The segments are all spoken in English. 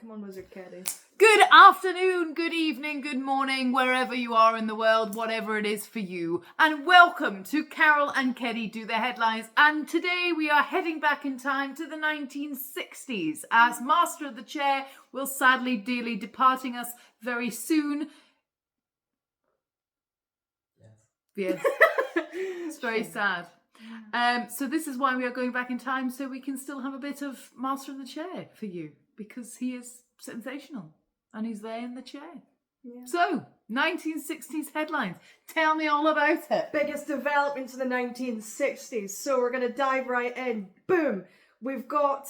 Come on, Wizard Keddie. Good afternoon, good evening, good morning, wherever you are in the world, whatever it is for you. And welcome to Carroll and Keddie Do the Headlines. And today we are heading back in time to the 1960s as Master of the Chair will sadly, dearly departing us very soon. Yes. It's very sad. So this is why we are going back in time, so we can still have a bit of Master of the Chair for you, because he is sensational and he's there in the chair. Yeah. So, 1960s headlines. Tell me all about it. Biggest developments in the 1960s. So we're going to dive right in. Boom. We've got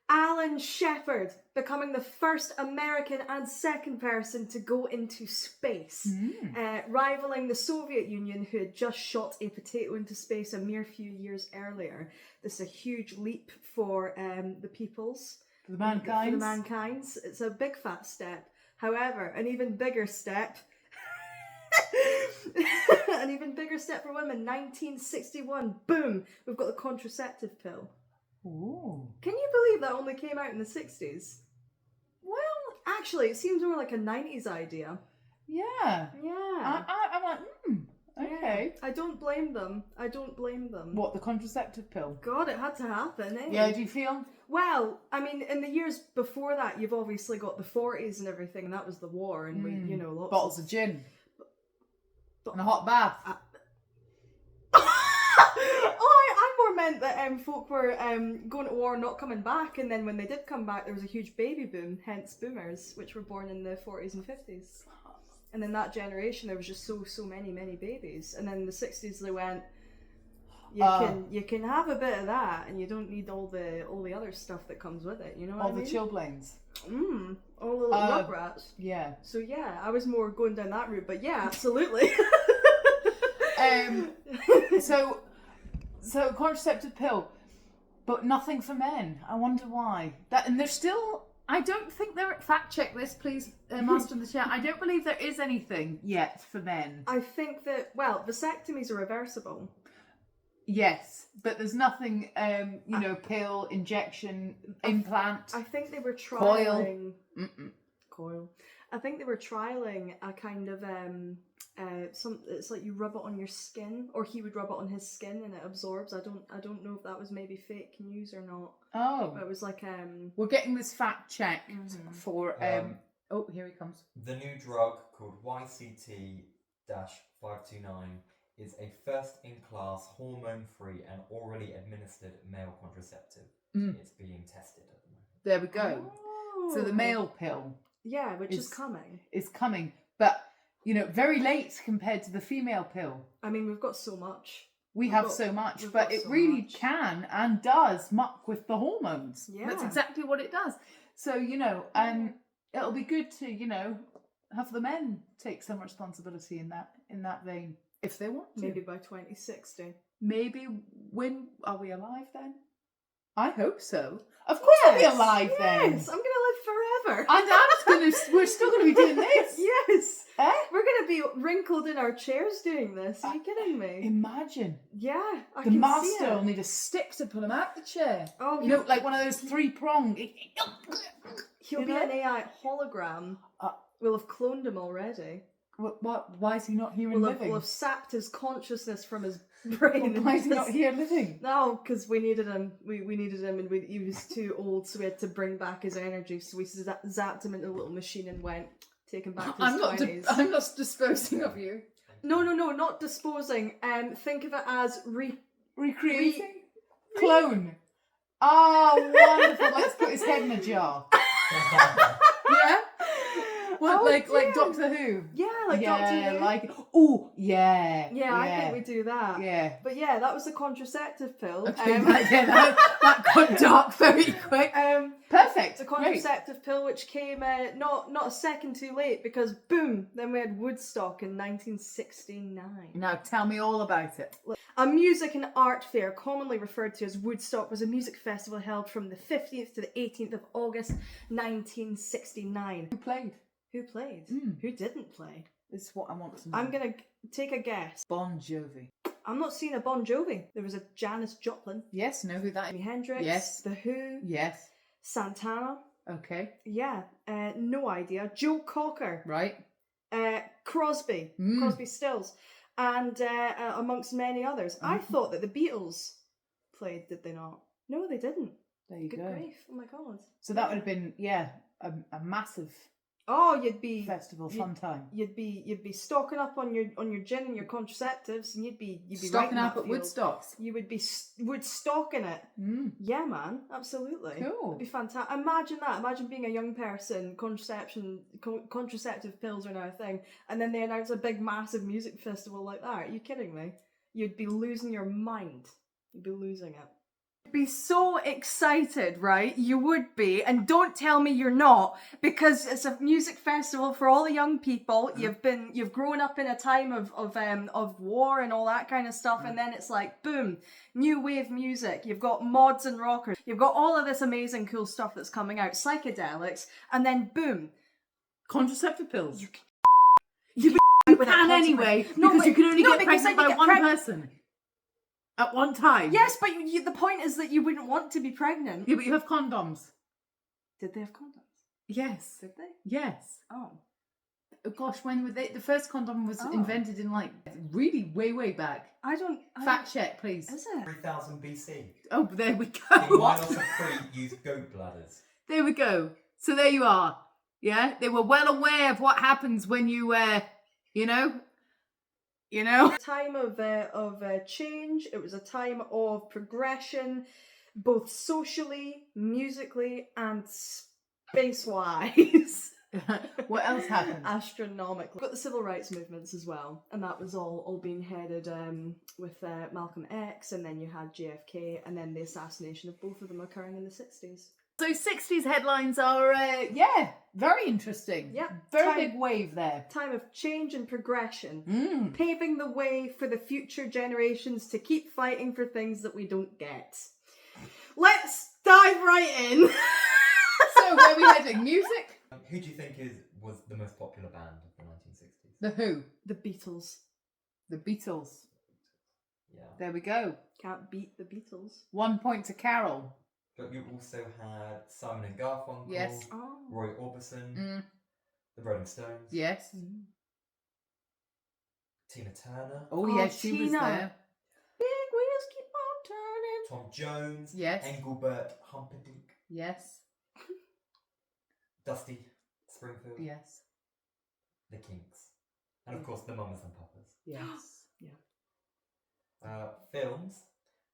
Alan Shepard becoming the first American and second person to go into space, rivaling the Soviet Union, who had just shot a potato into space a mere few years earlier. This is a huge leap for the peoples. For the mankind. For the mankinds. It's a big fat step. However, an even bigger step an even bigger step for women. 1961. Boom. We've got the contraceptive pill. Ooh. Can you believe that only came out in the 60s? Well, actually, it seems more like a 90s idea. Yeah. Yeah. I'm like, okay. Yeah. I don't blame them. What, the contraceptive pill? God, it had to happen, eh? Yeah, do you feel? Well, I mean, in the years before that, you've obviously got the 40s and everything, and that was the war, and we, you know, lots bottles of gin. And a hot bath. I more meant that folk were going to war and not coming back, and then when they did come back, there was a huge baby boom, hence boomers, which were born in the 40s and 50s. And then that generation, there was just so many babies. And then in the 60s, they went, you can have a bit of that, and you don't need all the other stuff that comes with it. You know what I mean? All the chilblains. All the little rugrats. Yeah. So yeah, I was more going down that route, but yeah, absolutely. So contraceptive pill, but nothing for men. I wonder why. And there's still. I don't think there. Fact check this, please, Master of the Chair. I don't believe there is anything yet for men. I think that vasectomies are reversible. Yes, but there's nothing. Pill, injection, implant. I think they were trialing coil. I think they were trialing a kind of it's like you rub it on your skin, or he would rub it on his skin and it absorbs. I don't know if that was maybe fake news or not. Oh, but it was like we're getting this fact checked for oh, here he comes. The new drug called YCT-529 is a first-in-class hormone-free and orally administered male contraceptive. It's being tested at the moment. There we go. Oh. So the male pill. Yeah, which is coming. It's coming, but very late compared to the female pill. I mean, we've got so much. We have so much, but it really can and does muck with the hormones. Yeah. That's exactly what it does. So, it'll be good to, have the men take some responsibility in that vein, if they want to. Maybe by 2060. Maybe when are we alive then? I hope so. Of course I'll be alive then. Yes, I'm going to live forever. And we're still going to be doing this. Yes. Eh? We're going to be wrinkled in our chairs doing this. Are you kidding me? Imagine. Yeah, I the can master see it. will need a stick to pull him out the chair. Oh, like one of those 3-pronged. He'll be an AI hologram. We'll have cloned him already. Why is he not here and living? We'll have sapped his consciousness from his brain. Why is he not here living? No, because we needed him. We needed him, and he was too old, so we had to bring back his energy. So we zapped him into a little machine and went, take him back to his 20s. I'm not disposing of you. No, not disposing. Think of it as recreating? Clone. Oh, wonderful. Let's put his head in a jar. Yeah? What, like Doctor Who? Yeah, Doctor Who. Yeah, I think we do that. Yeah. But yeah, that was the contraceptive pill. Okay, that got dark very quick. Perfect. The contraceptive pill, which came not a second too late, because boom, then we had Woodstock in 1969. Now tell me all about it. A music and art fair, commonly referred to as Woodstock, was a music festival held from the 15th to the 18th of August 1969. Who played? Who didn't play? This is what I want to know. I'm going to take a guess. Bon Jovi. I'm not seeing a Bon Jovi. There was a Janis Joplin. Yes, know who that is. Jimi Hendrix. Yes. The Who. Yes. Santana. Okay. Yeah, no idea. Joe Cocker, Right. Crosby, Crosby, Stills, and amongst many others. I thought that the Beatles played, did they not? No, they didn't. There you Good go. grief! Oh my god. So that would have been a massive Oh, you'd be festival, fun time. You'd be stocking up on your gin and your contraceptives, and you'd be Stocking right in up that at field. Woodstocks. You would be woodstocking it. Yeah, man, absolutely. Cool. It'd be fantastic. Imagine that. Imagine being a young person. Contraceptive pills are now a thing, and then they announce a big, massive music festival like that. Are you kidding me? You'd be losing your mind. You'd be losing it. Be so excited, right? You would be, and don't tell me you're not, because it's a music festival for all the young people. You've grown up in a time of war and all that kind of stuff, and then it's like boom, new wave music. You've got mods and rockers. You've got all of this amazing cool stuff that's coming out, psychedelics, and then boom, Contraceptive pills. You can anyway, because you can only get pregnant by one person at one time. Yes, but the point is that you wouldn't want to be pregnant. Yeah, but you have condoms. Did they have condoms? Yes. Did they? Yes. Oh. Oh gosh, when were they? The first condom was invented in like really way back. Fact check, please. Is it? 3000 BC. Oh, there we go. Why not use goat bladders? There we go. So there you are. Yeah, they were well aware of what happens when you, you know. A time of change. It was a time of progression, both socially, musically, and space-wise. What else happened? Astronomically. Got the civil rights movements as well, and that was all being headed with Malcolm X, and then you had JFK, and then the assassination of both of them occurring in the 60s. So 60s headlines are, very interesting. Yeah. Very big wave there. Time of change and progression. Paving the way for the future generations to keep fighting for things that we don't get. Let's dive right in. So where are we heading? Music? Who do you think was the most popular band of the 1960s? The Who? The Beatles. The Beatles. Yeah. There we go. Can't beat the Beatles. 1 point to Carroll. But you also had Simon and Garfunkel, Yes. Roy Orbison, the Rolling Stones, Yes. Tina Turner, Oh yes, she was there. Big wheels keep on turning. Tom Jones, Yes. Engelbert Humperdinck, Yes. Dusty Springfield, Yes. the Kinks, and of course the Mamas and Papas. Yes. Films,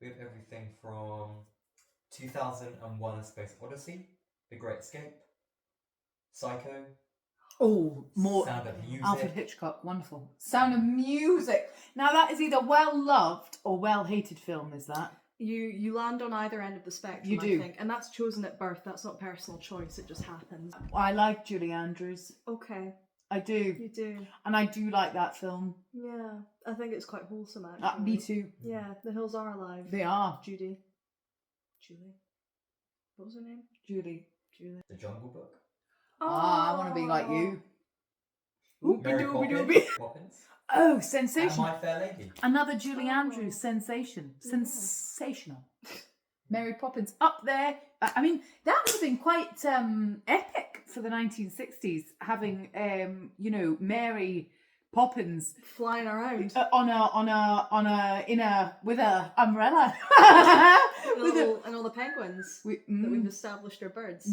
we have everything from 2001: A Space Odyssey, The Great Escape, Psycho. Oh, more Sound of Music. Alfred Hitchcock, wonderful. Sound of Music. Now that is either well loved or well hated film. Is that? You land on either end of the spectrum, You do. I think, and that's chosen at birth. That's not personal choice. It just happens. I like Julie Andrews. Okay, I do, you do. and I do like that film. Yeah, I think it's quite wholesome, actually. Me too. Yeah, The Hills Are Alive. They are. Julie. What was her name? Julie. The Jungle Book. I want to be like you. Mary Oopie-doopie-doopie. Poppins. Oh, And sensation. My Fair Lady. Another Julie Andrews sensation. Yeah. Sensational. Mary Poppins up there. I mean, that would have been quite epic for the 1960s, having Mary Poppins Flying around. with a umbrella. And all the penguins that we've established are birds.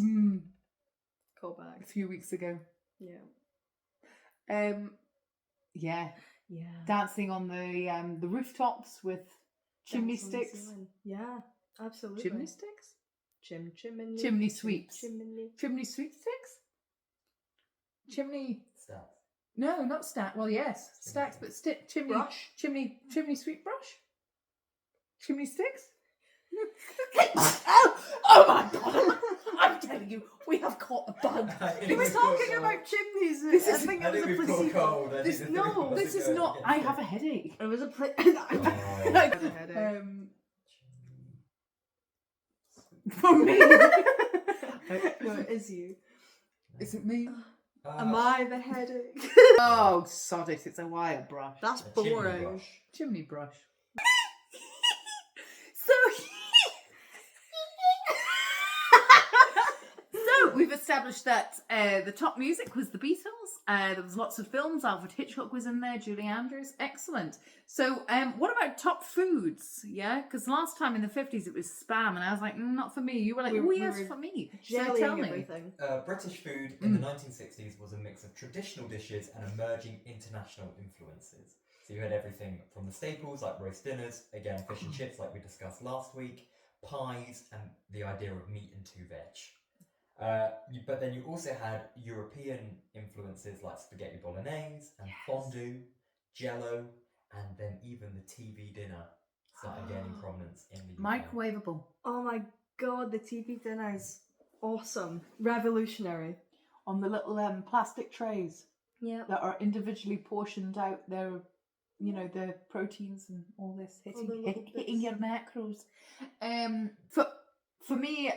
Call back. A few weeks ago. Yeah. Yeah. Yeah. Dancing on the rooftops with chimney Dance on the sticks. ceiling. Yeah, absolutely. Chimney sticks? Chimney. Chimney sweeps. Chimney. Chimney sweet sticks? Chimney. Stats. No, not stack. Well, yes, stacks, but chimney Brush. Chimney sweet brush. Chimney sticks. oh my god! I'm telling you, we have caught a bug. We were talking about chimneys. This I is- think I it was a think we've got placebo. cold. I think No, This is not. I have a headache. It was a For me, No, it is you. is it me? Am I the headache? Oh, sod it! It's a wire brush. That's A chimney boring. brush. Chimney brush. So we've established that the top music was the Beatles. There was lots of films. Alfred Hitchcock was in there. Julie Andrews. Excellent. So what about top foods? Yeah, because last time in the 50s it was Spam, and I was like, not for me. You were like, oh yes, for me. So tell me. Everything. British food in the 1960s was a mix of traditional dishes and emerging international influences. So you had everything from the staples like roast dinners, again fish and chips like we discussed last week, pies, and the idea of meat and 2 veg. But then you also had European influences like spaghetti bolognese and fondue, jello, and then even the TV dinner started gaining prominence in the UK. Microwavable. Oh my god, the TV dinner is awesome. Revolutionary. On the little plastic trays Yeah. that are individually portioned out their, the proteins and all this hitting your macros. For me,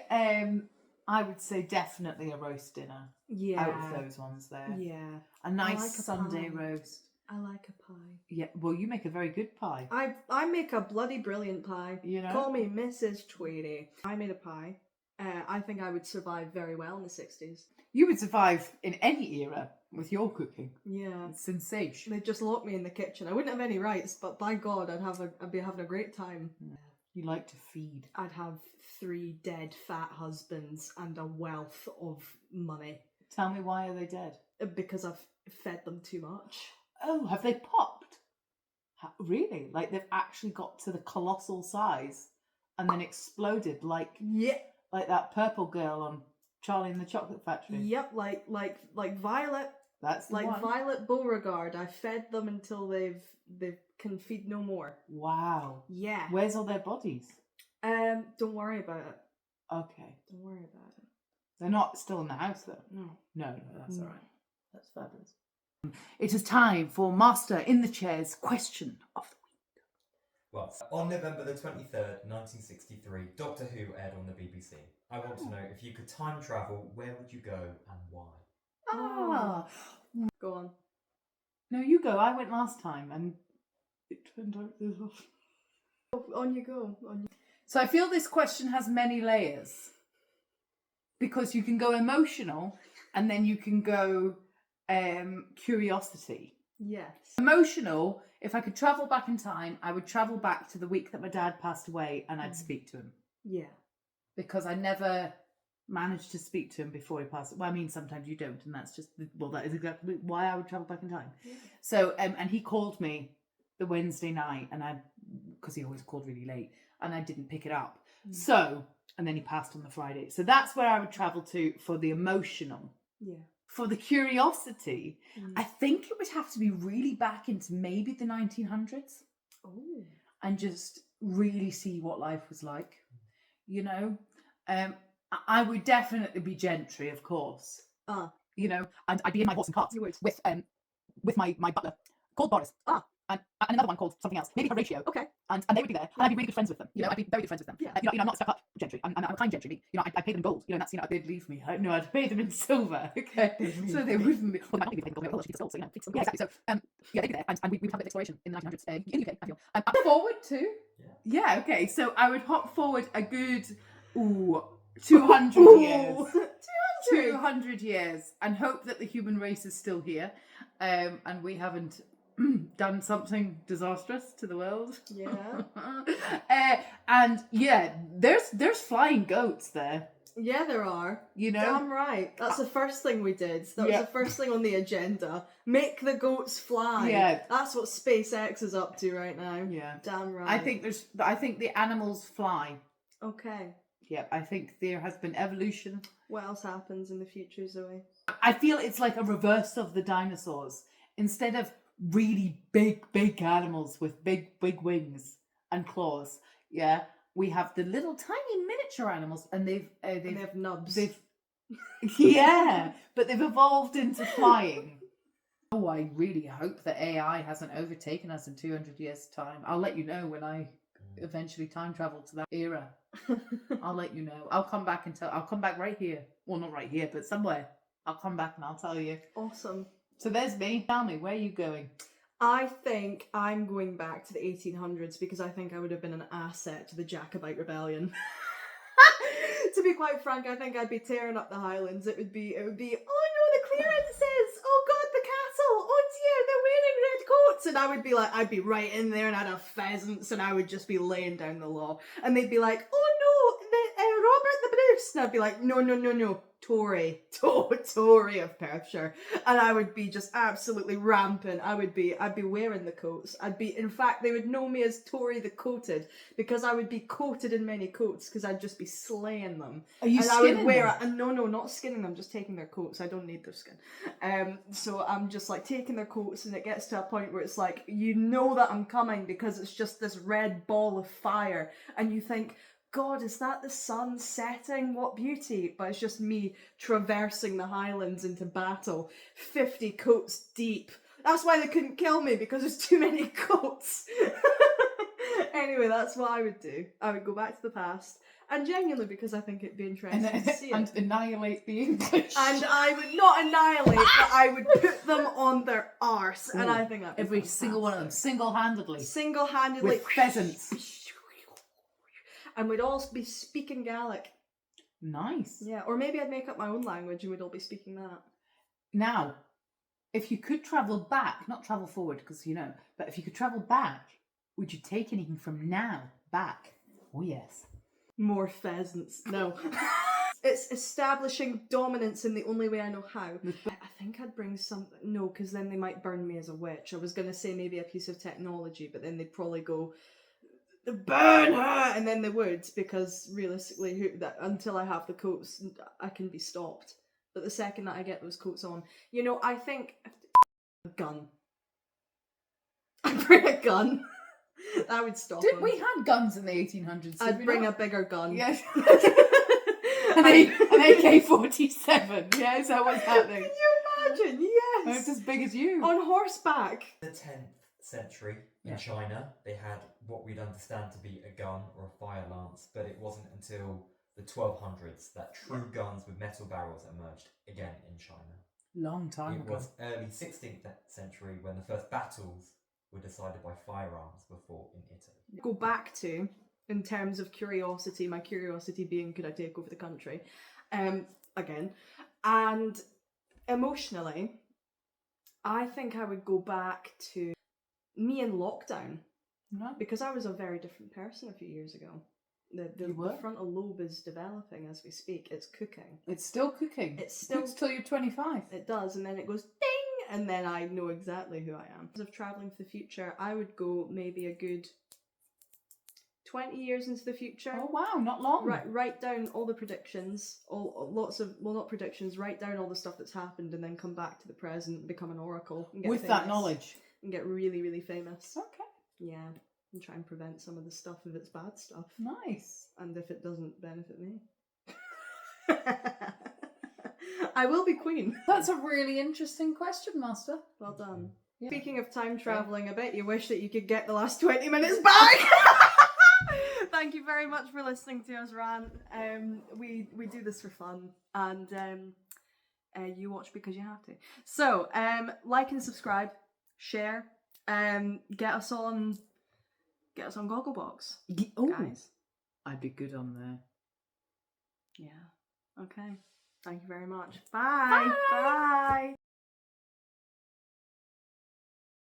I would say definitely a roast dinner. Yeah. Out of those ones there. Yeah. A nice like a Sunday pie. roast. I like a pie. Yeah, well, you make a very good pie. I make a bloody brilliant pie. You know? Call me Mrs. Tweedy. I made a pie. I think I would survive very well in the 60s. You would survive in any era with your cooking. Yeah. It's sensation. They'd just lock me in the kitchen. I wouldn't have any rights, but by God, I'd be having a great time. You like to feed. I'd have 3 dead fat husbands and a wealth of money. Tell me, why are they dead? Because I've fed them too much. Oh, have they popped? Really? Like they've actually got to the colossal size and then exploded like that purple girl on Charlie and the Chocolate Factory. Yep, like Violet. That's the like one. Violet Beauregard. I fed them until they can feed no more. Wow. Yeah. Where's all their bodies? Don't worry about it. Okay. Don't worry about it. They're not still in the house though. No, that's all right. That's fabulous. It is time for Master in the Chair's question of the week. Well, on November the 23rd, 1963, Doctor Who aired on the BBC. I want to know, if you could time travel, where would you go and why? Go on. No, you go. I went last time and it turned out this. On you go. So I feel this question has many layers. Because you can go emotional and then you can go curiosity. Yes. Emotional, if I could travel back in time, I would travel back to the week that my dad passed away and I'd speak to him. Yeah. Because I never managed to speak to him before he passed. Well, I mean, sometimes you don't, and that's just, that is exactly why I would travel back in time. Yeah. So, and he called me the Wednesday night, and because he always called really late, and I didn't pick it up. So, and then he passed on the Friday. So that's where I would travel to for the emotional. Yeah. For the curiosity, I think it would have to be really back into maybe the 1900s. Oh. And just really see what life was like, I would definitely be gentry, of course. And I'd be in my horse and cart with my butler called Boris. And another one called something else, maybe Horatio. Okay. And they would be there, and I'd be really good friends with them. I'd be very good friends with them. Yeah. I'm not a stuck-up gentry. I'm a kind gentry. I pay them in gold. That's they'd leave me. No, I'd pay them in silver. Okay. So they wouldn't be. Well, they might not be paid in gold. Well, she'd be gold. So yeah, exactly. So they'd be there, and we would have a bit of exploration in the 1900s in the UK. I feel. Up forward to. Yeah. Okay. So I would hop forward a good 200 years. 200 years, and hope that the human race is still here, and we haven't done something disastrous to the world. Yeah. And yeah, there's flying goats there. Yeah, there are. Damn right. That's the first thing we did. That was the first thing on the agenda. Make the goats fly. Yeah. That's what SpaceX is up to right now. Yeah. Damn right. I think the animals fly. Okay. Yeah, I think there has been evolution. What else happens in the future, Zoe? I feel it's like a reverse of the dinosaurs. Instead of really big animals with big wings and claws, we have the little tiny miniature animals, and they have nubs. But they've evolved into flying. Oh, I really hope that AI hasn't overtaken us in 200 years' time. I'll let you know when I eventually time travel to that era. I'll let you know. I'll come back I'll come back right here. Well, not right here, but somewhere. I'll come back and I'll tell you. Awesome. So there's me. Tell me, where are you going? I think I'm going back to the 1800s because I think I would have been an asset to the Jacobite rebellion. To be quite frank, I think I'd be tearing up the Highlands. It would be, oh no, the clearances! Oh god, the cattle! Oh dear, they're wearing red coats! And I would be like, I'd be right in there and I'd have pheasants and I would just be laying down the law. And they'd be like, oh no, Robert the Bruce! And I'd be like, no, Tory of Perthshire. And I would be just absolutely rampant. I'd be wearing the coats. In fact, they would know me as Tory the Coated, because I would be coated in many coats, because I'd just be slaying them. Are you and skinning I would wear them? it. And no, not skinning them, just taking their coats. I don't need their skin. So I'm just like taking their coats, and it gets to a point where it's like, you know that I'm coming because it's just this red ball of fire, and you think, God, is that the sun setting? What beauty. But it's just me traversing the Highlands into battle, 50 coats deep. That's why they couldn't kill me, because there's too many coats. Anyway, that's what I would do. I would go back to the past, and genuinely because I think it'd be interesting to see And it. annihilate the English. And I would not annihilate, but I would put them on their arse, and I think that'd be every single one of them, single-handedly. Single-handedly. With pheasants. And we'd all be speaking Gaelic. Nice. Yeah, or maybe I'd make up my own language and we'd all be speaking that. Now, if you could travel back, not travel forward, because but if you could travel back, would you take anything from now back? Oh yes. More pheasants. No. It's establishing dominance in the only way I know how. I think I'd bring something. No, because then they might burn me as a witch. I was going to say maybe a piece of technology, but then they'd probably go, burn her! And then they would, because realistically, until I have the coats, I can be stopped. But the second that I get those coats on, I think a gun. I'd bring a gun. That would stop them. We had guns in the 1800s. I'd bring a bigger gun. Yes. an AK-47. Yeah, is that what's happening? Can you imagine? Yes. It's as big as you. On horseback. In the 10th century in China, they had what we'd understand to be a gun or a fire lance, but it wasn't until the 1200s that true guns with metal barrels emerged again in China. Long time It ago. was early 16th century when the first battles were decided by firearms were fought in Italy. Go back to, in terms of curiosity, my curiosity being, could I take over the country? Again. And emotionally, I think I would go back to me in lockdown. No. Because I was a very different person a few years ago. The frontal lobe is developing as we speak. It's cooking. It's still cooking. It's still cooks till you're 25. It does, and then it goes ding, and then I know exactly who I am. Of travelling to the future, I would go maybe a good 20 years into the future. Oh wow, not long. Write down all the predictions, not predictions, write down all the stuff that's happened, and then come back to the present and become an oracle. And get With that knowledge. And get really, really famous. Okay. Yeah. And try and prevent some of the stuff if it's bad stuff. Nice. And if it doesn't benefit me. I will be queen. That's a really interesting question, Master. Well done. Yeah. Speaking of time travelling, I bet you wish that you could get the last 20 minutes back. Thank you very much for listening to us rant. We do this for fun, and you watch because you have to. So, like and subscribe, share, get us on Gogglebox, guys. I'd be good on there. Yeah. Okay. Thank you very much. Bye. Bye.